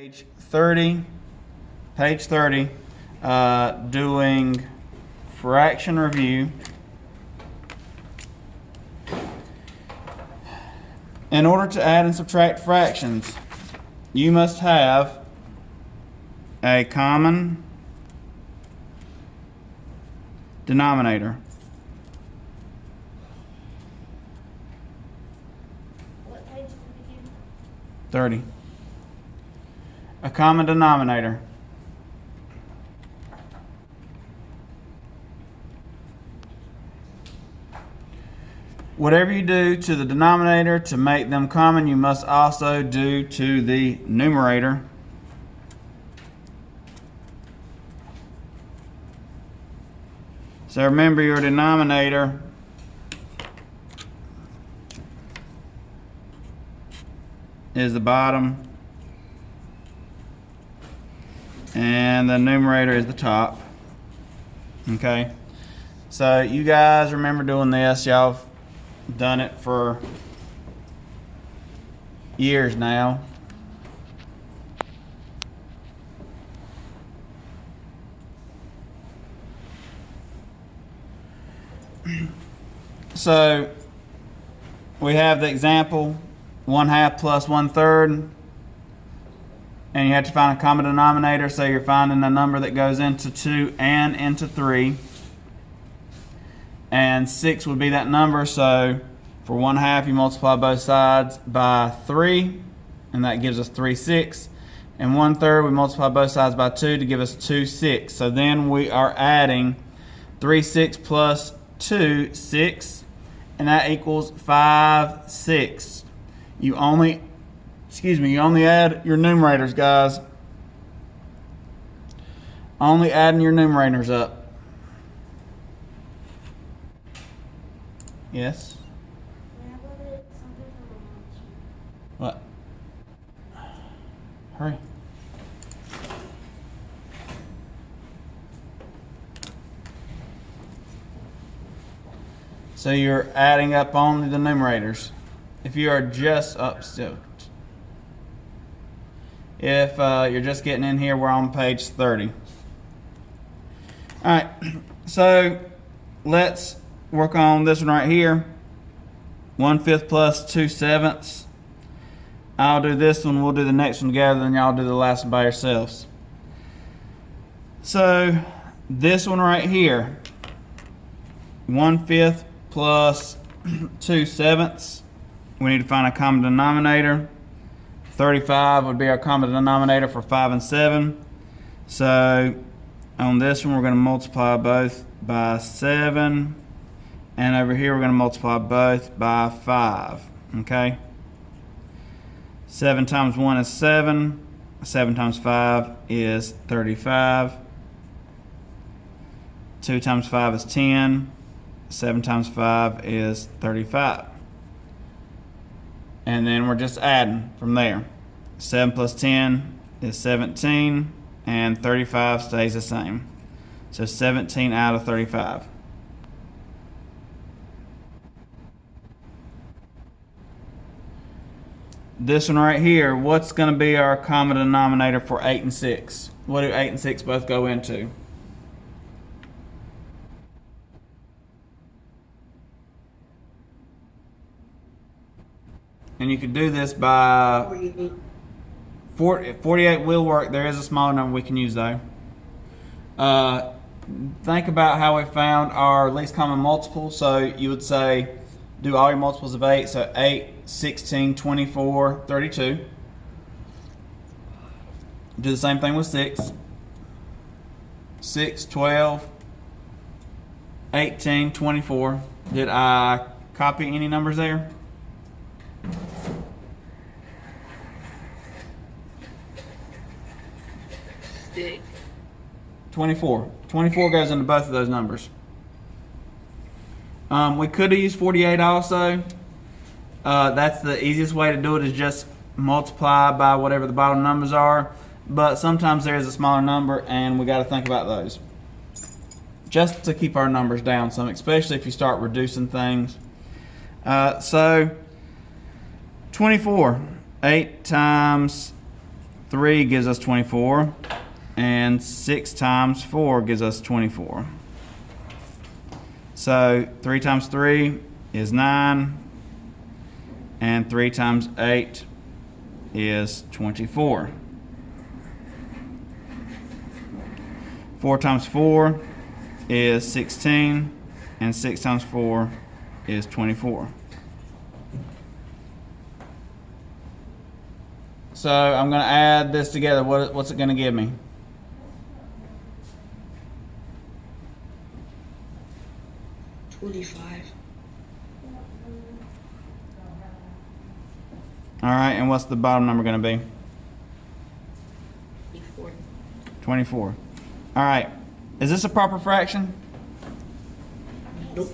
Page 30, doing fraction review. In order to add and subtract fractions, you must have a common denominator. What page is it again? 30. A common denominator. Whatever you do to the denominator to make them common, you must also do to the numerator. So remember, your denominator is the bottom and the numerator is the top. Okay, so you guys remember doing this. Y'all have done it for years now. So we have the example 1/2 plus 1/3, and you have to find a common denominator, so you're finding a number that goes into 2 and into 3, and 6 would be that number. So for 1/2 you multiply both sides by 3, and that gives us 3/6, and 1/3 we multiply both sides by 2 to give us 2/6. So then we are adding 3/6 plus 2/6, and that equals 5/6. You only add your numerators, guys. Only adding your numerators up. Yes? What? Hurry. So you're adding up only the numerators. If you are just if you're just getting in here, we're on page 30. All right, so let's work on this one right here. 1/5 plus 2/7. I'll do this one, we'll do the next one together, then y'all do the last one by yourselves. So this one right here, 1/5 plus 2/7. We need to find a common denominator. 35 would be our common denominator for 5 and 7. So on this one, we're going to multiply both by 7. And over here, we're going to multiply both by 5. Okay? 7 times 1 is 7. 7 times 5 is 35. 2 times 5 is 10. 7 times 5 is 35. And then we're just adding from there. 7 plus 10 is 17, and 35 stays the same. So 17 out of 35. This one right here, what's going to be our common denominator for 8 and 6? What do 8 and 6 both go into? And you could do this by 48 will work. There is a smaller number we can use though. Think about how we found our least common multiple. So you would say, do all your multiples of 8. So 8, 16, 24, 32. Do the same thing with 6. 6, 12, 18, 24. Did I copy any numbers there? 24. 24 goes into both of those numbers. We could have used 48 also. That's the easiest way to do it, is just multiply by whatever the bottom numbers are. But sometimes there is a smaller number, and we got to think about those. Just to keep our numbers down some, especially if you start reducing things. So 24, 8 times 3 gives us 24. And 6 times 4 gives us 24. So 3 times 3 is 9. And 3 times 8 is 24. 4 times 4 is 16. And 6 times 4 is 24. So I'm going to add this together. What's it going to give me? $25. All right, and what's the bottom number going to be? 24. 24. All right, is this a proper fraction? Nope.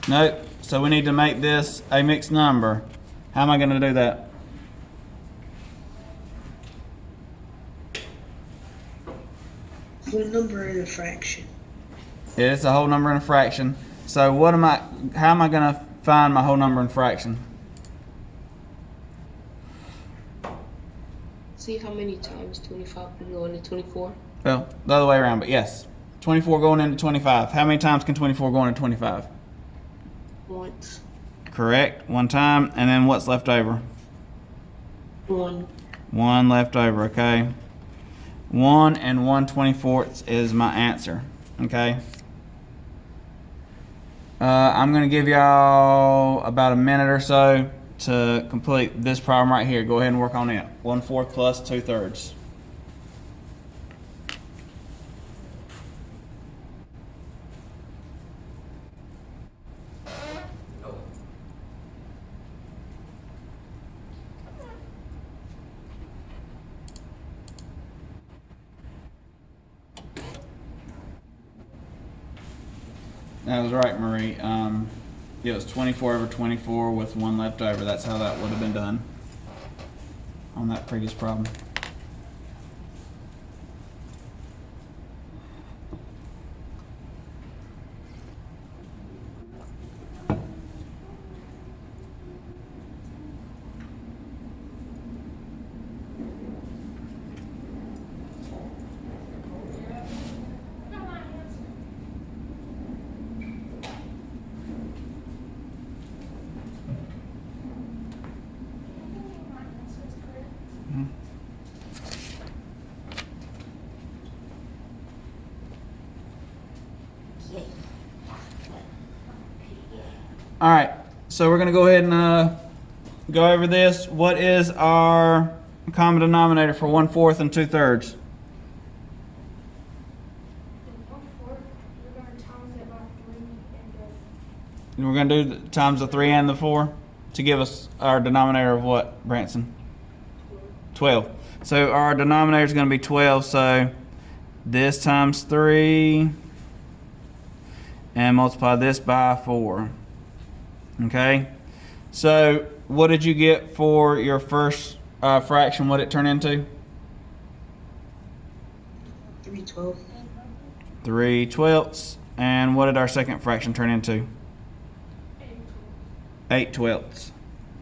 Nope. So we need to make this a mixed number. How am I going to do that? Whole number in a fraction. It's a whole number in a fraction. So how am I going to find my whole number in fraction? See how many times 25 can go into 24? Well, the other way around, but yes. 24 going into 25. How many times can 24 go into 25? Once. Correct. 1 time. And then what's left over? 1. 1 left over, okay? 1 and 1/24 is my answer, okay? I'm going to give y'all about a minute or so to complete this problem right here. Go ahead and work on it. 1/4 plus 2/3. That was right, Marie. It was 24 over 24 with 1 left over. That's how that would have been done on that previous problem. All right, so we're going to go ahead and go over this. What is our common denominator for 1/4 and 2/3? We're going to do times the 3 and the 4 to give us our denominator of what, Branson? 12. So our denominator is going to be 12. So this times 3 and multiply this by 4. Okay. So what did you get for your first fraction? What did it turn into? 3/12. 3/12. And what did our second fraction turn into? 8/12.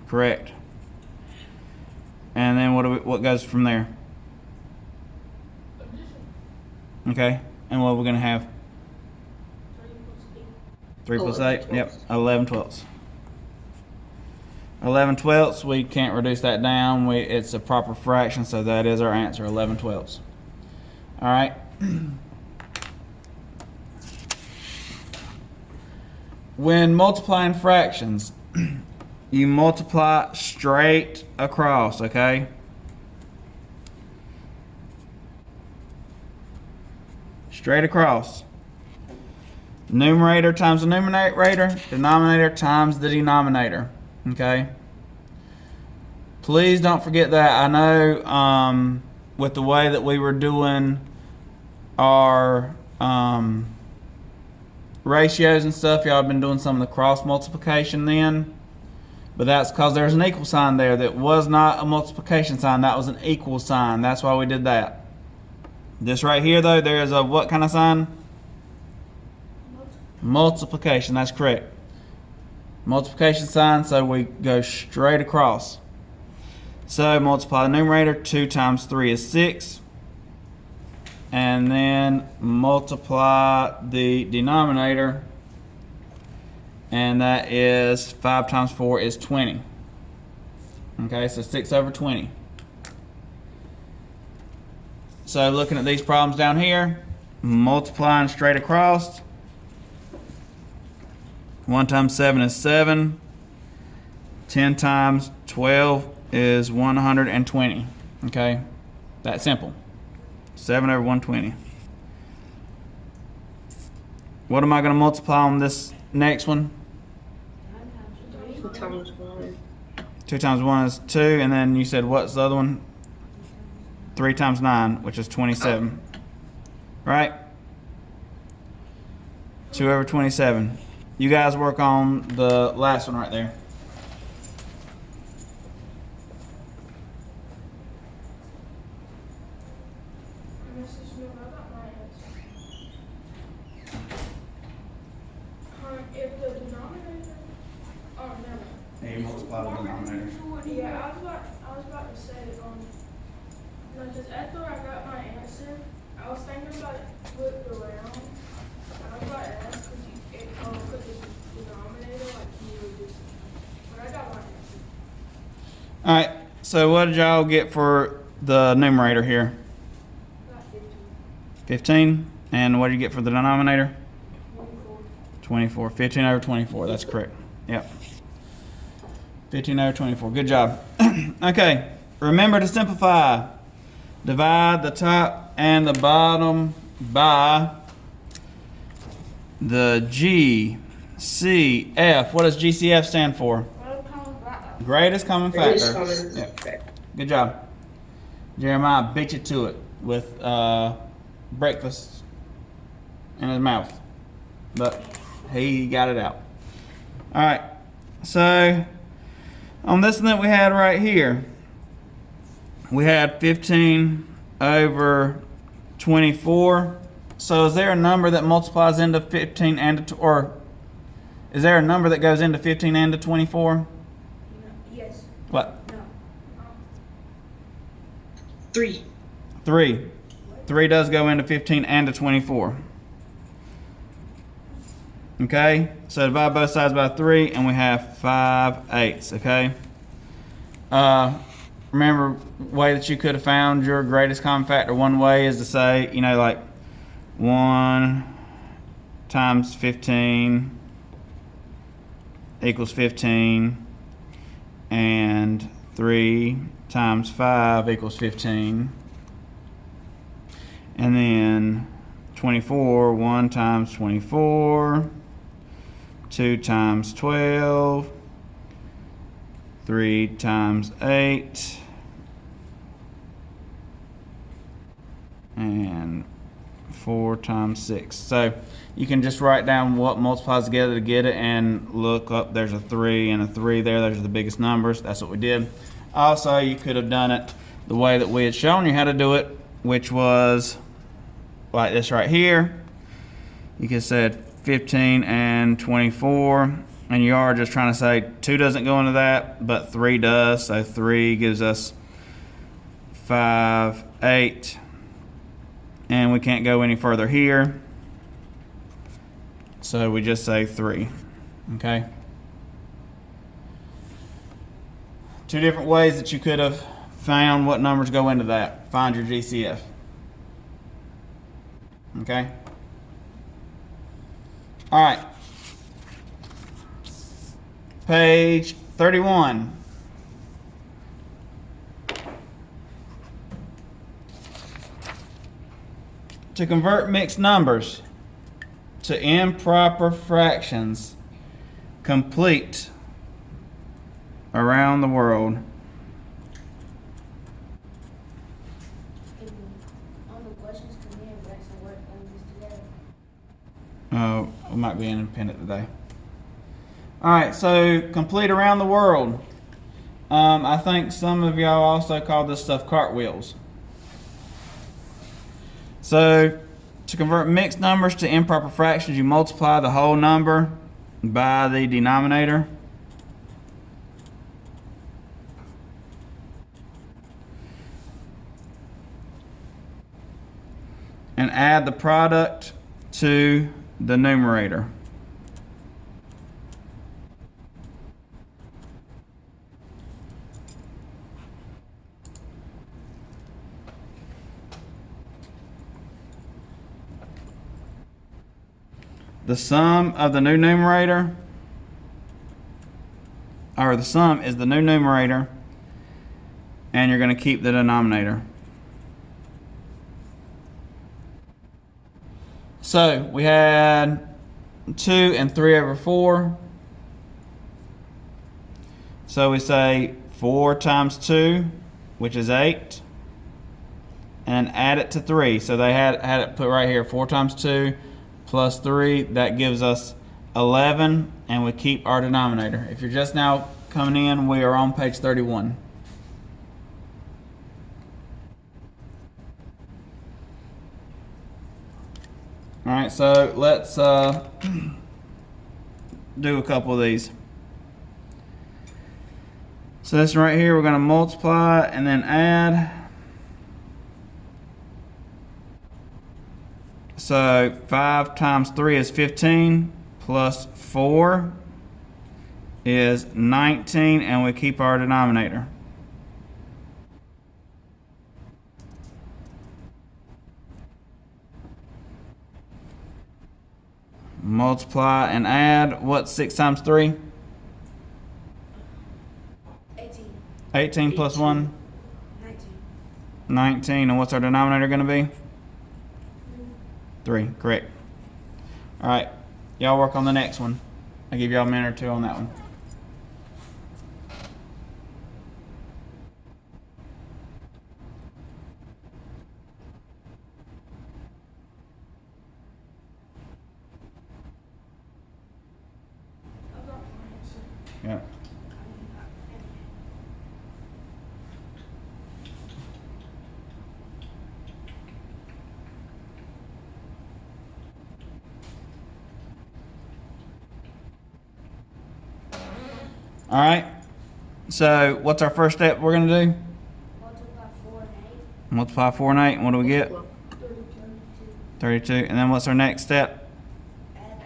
Correct. And then what goes from there? Okay. And what are we going to have? 3 plus 8? Yep. 11/12. 11/12. We can't reduce that down. It's a proper fraction, so that is our answer, 11/12. All right. When multiplying fractions, you multiply straight across, okay? Straight across. Numerator times the numerator, denominator times the denominator, okay? Please don't forget that. I know with the way that we were doing our ratios and stuff, y'all have been doing some of the cross multiplication then, but that's because there's an equal sign there. That was not a multiplication sign, that was an equal sign. That's why we did that. This right here though, there is a what kind of sign? Multiplication, that's correct. Multiplication sign, so we go straight across. So multiply the numerator. 2 times 3 is 6. And then multiply the denominator. And that is 5 times 4 is 20. Okay, so 6 over 20. So looking at these problems down here, multiplying straight across. 1 times 7 is 7. 10 times 12 is 120. Okay, that simple. 7 over 120. What am I going to multiply on this next one? 2 times 1. 2 times 1 is 2, and then you said what's the other one? 3 times 9, which is 27. Right? 2 over 27. You guys work on the last one right there. If the denominator, oh no. Yeah, you multiply the denominator. Yeah, I was about to say, no, just after I got my answer, I was thinking about it flipped around. I was about to ask, could the denominator, like, you would just, but I got my answer. Alright, so what did y'all get for the numerator here? I got 15. 15. And what did you get for the denominator? 24. 24. 15 over 24. That's correct. Yep. 15 over 24. Good job. Okay. Remember to simplify. Divide the top and the bottom by the GCF. What does GCF stand for? Greatest common Greatest factor. common Yep. factor. Good job. Jeremiah beat you to it with breakfast in his mouth. But he got it out. Alright. So on this one that we had right here, we had 15 over 24. So is there a number that multiplies into 15 and or is there a number that goes into 15 and to 24? No, yes. What? No. 3. 3. 3 does go into 15 and to 24. Okay, so divide both sides by 3 and we have 5/8, okay? Remember, way that you could have found your greatest common factor, one way is to say, you know, like 1 times 15 equals 15, and 3 times 5 equals 15. And then 24, 1 times 24, 2 times 12, 3 times 8, and 4 times 6. So you can just write down what multiplies together to get it and look up. There's a 3 and a 3 there. Those are the biggest numbers. That's what we did. Also, you could have done it the way that we had shown you how to do it, which was like this right here. You could have said 15 and 24, and you are just trying to say 2 doesn't go into that, but 3 does. So 3 gives us 5/8, and we can't go any further here. So we just say 3, okay? 2 different ways that you could have found what numbers go into that. Find your GCF. Okay? All right. Page 31. To convert mixed numbers to improper fractions, complete around the world. On the questions come in, we actually work on this together. We might be independent today. All right, so complete around the world. I think some of y'all also call this stuff cartwheels. So to convert mixed numbers to improper fractions, you multiply the whole number by the denominator. and add the product to the numerator. The sum of the new numerator, or the sum is the new numerator, and you're going to keep the denominator. So we had 2 and 3 over 4. So we say 4 times 2, which is 8, and add it to 3. So they had it put right here, 4 times 2 plus 3, that gives us 11, and we keep our denominator. If you're just now coming in, we are on page 31. All right, so let's do a couple of these. So this right here, we're going to multiply and then add. So 5 times 3 is 15, plus 4 is 19, and we keep our denominator. Multiply and add. What's 6 times 3? 18. 18 plus 1? 19. 19. And what's our denominator going to be? 3. Correct. All right. Y'all work on the next one. I'll give y'all a minute or two on that one. I got my answer. Yeah. All right. So what's our first step we're going to do? Multiply 4 and 8. Multiply 4 and 8. And what do we get? 32. 32. And then what's our next step? Add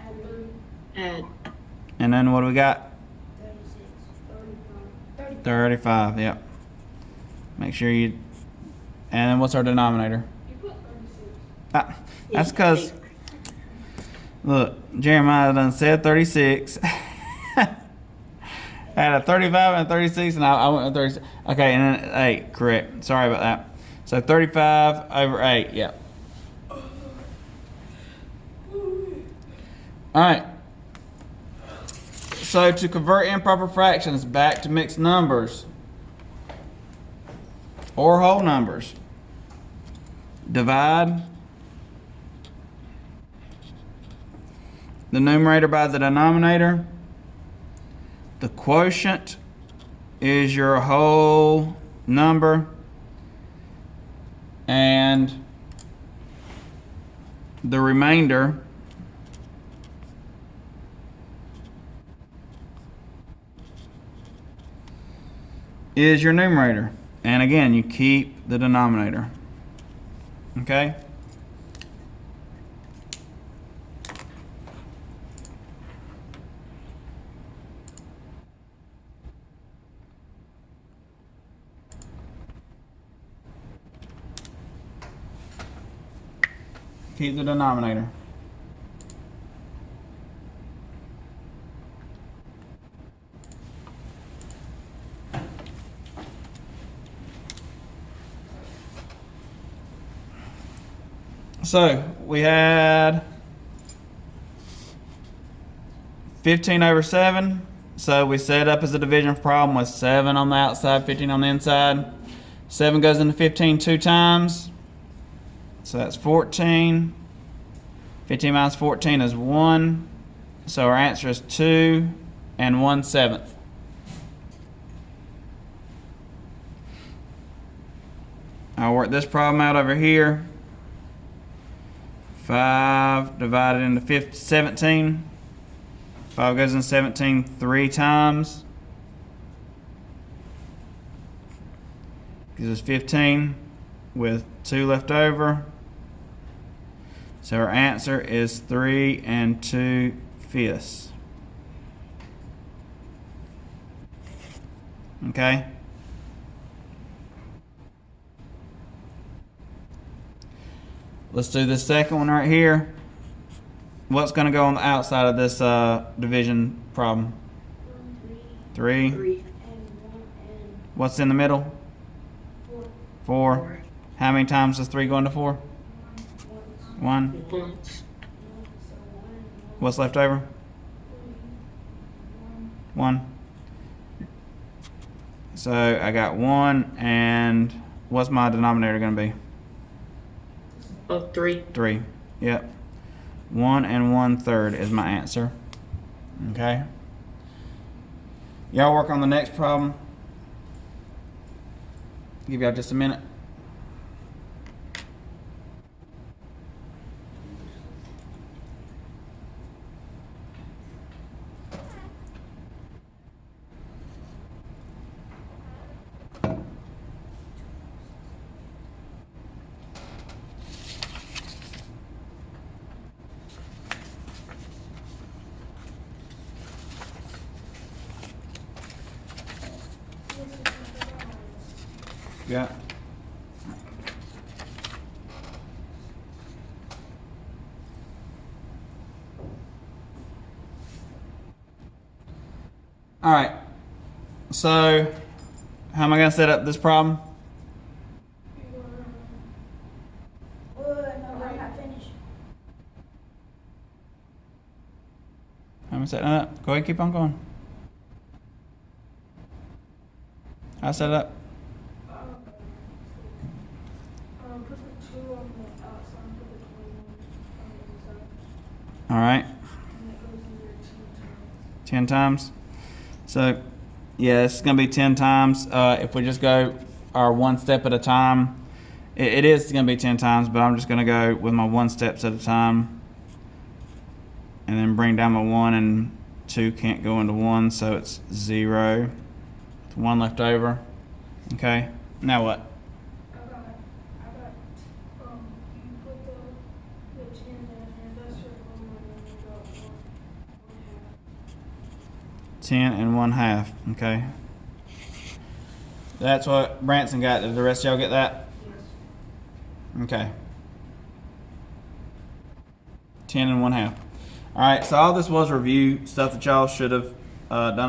3. Add. And then what do we got? 36. 35. 35. Yep. Make sure you. And then what's our denominator? You put 36. Ah, that's because, look, Jeremiah done said 36. I had a 35 and a 36, and I went with 36. Okay, and then 8, correct. Sorry about that. So 35 over 8, yeah. All right. So to convert improper fractions back to mixed numbers or whole numbers, divide the numerator by the denominator. The quotient is your whole number, and the remainder is your numerator. And again, you keep the denominator. Okay? Keep the denominator. So we had 15 over 7. So we set up as a division problem with 7 on the outside, 15 on the inside. 7 goes into 15 2 times. So that's 14. 15 minus 14 is 1. So our answer is 2 and 1/7. I'll work this problem out over here. 5 divided into 17. 5 goes in 17 3 times. Gives us 15 with 2 left over. So our answer is 3 2/5. Okay? Let's do this second one right here. What's going to go on the outside of this division problem? 3. 3. And 1 and What's in the middle? 4. 4. How many times does 3 go into 4? 1. Once. So 1 and 1. What's left over? 1. So I got 1, and what's my denominator going to be? 3. 3. Yep. 1 1/3 is my answer. Okay. Y'all work on the next problem. Give y'all just a minute. Yeah. All right. So, how am I going to set up this problem? No, I'm not finished. How am I setting it up? Go ahead, keep on going. I set it up. Put the 2 on the outside, put the 21 on the inside, All right. and it goes in there 2 times. 10 times. So, yeah, it's going to be 10 times. If we just go our one step at a time, it is going to be 10 times, but I'm just going to go with my 1 steps at a time. And then bring down my 1, and 2 can't go into 1, so it's 0. With 1 left over. Okay, now what? I got, you put the 10 in, and that's your home run, and you got 1 10 1/2. Okay. That's what Branson got. Did the rest of y'all get that? Yes. Okay. 10 1/2. All right, so all this was review stuff that y'all should have done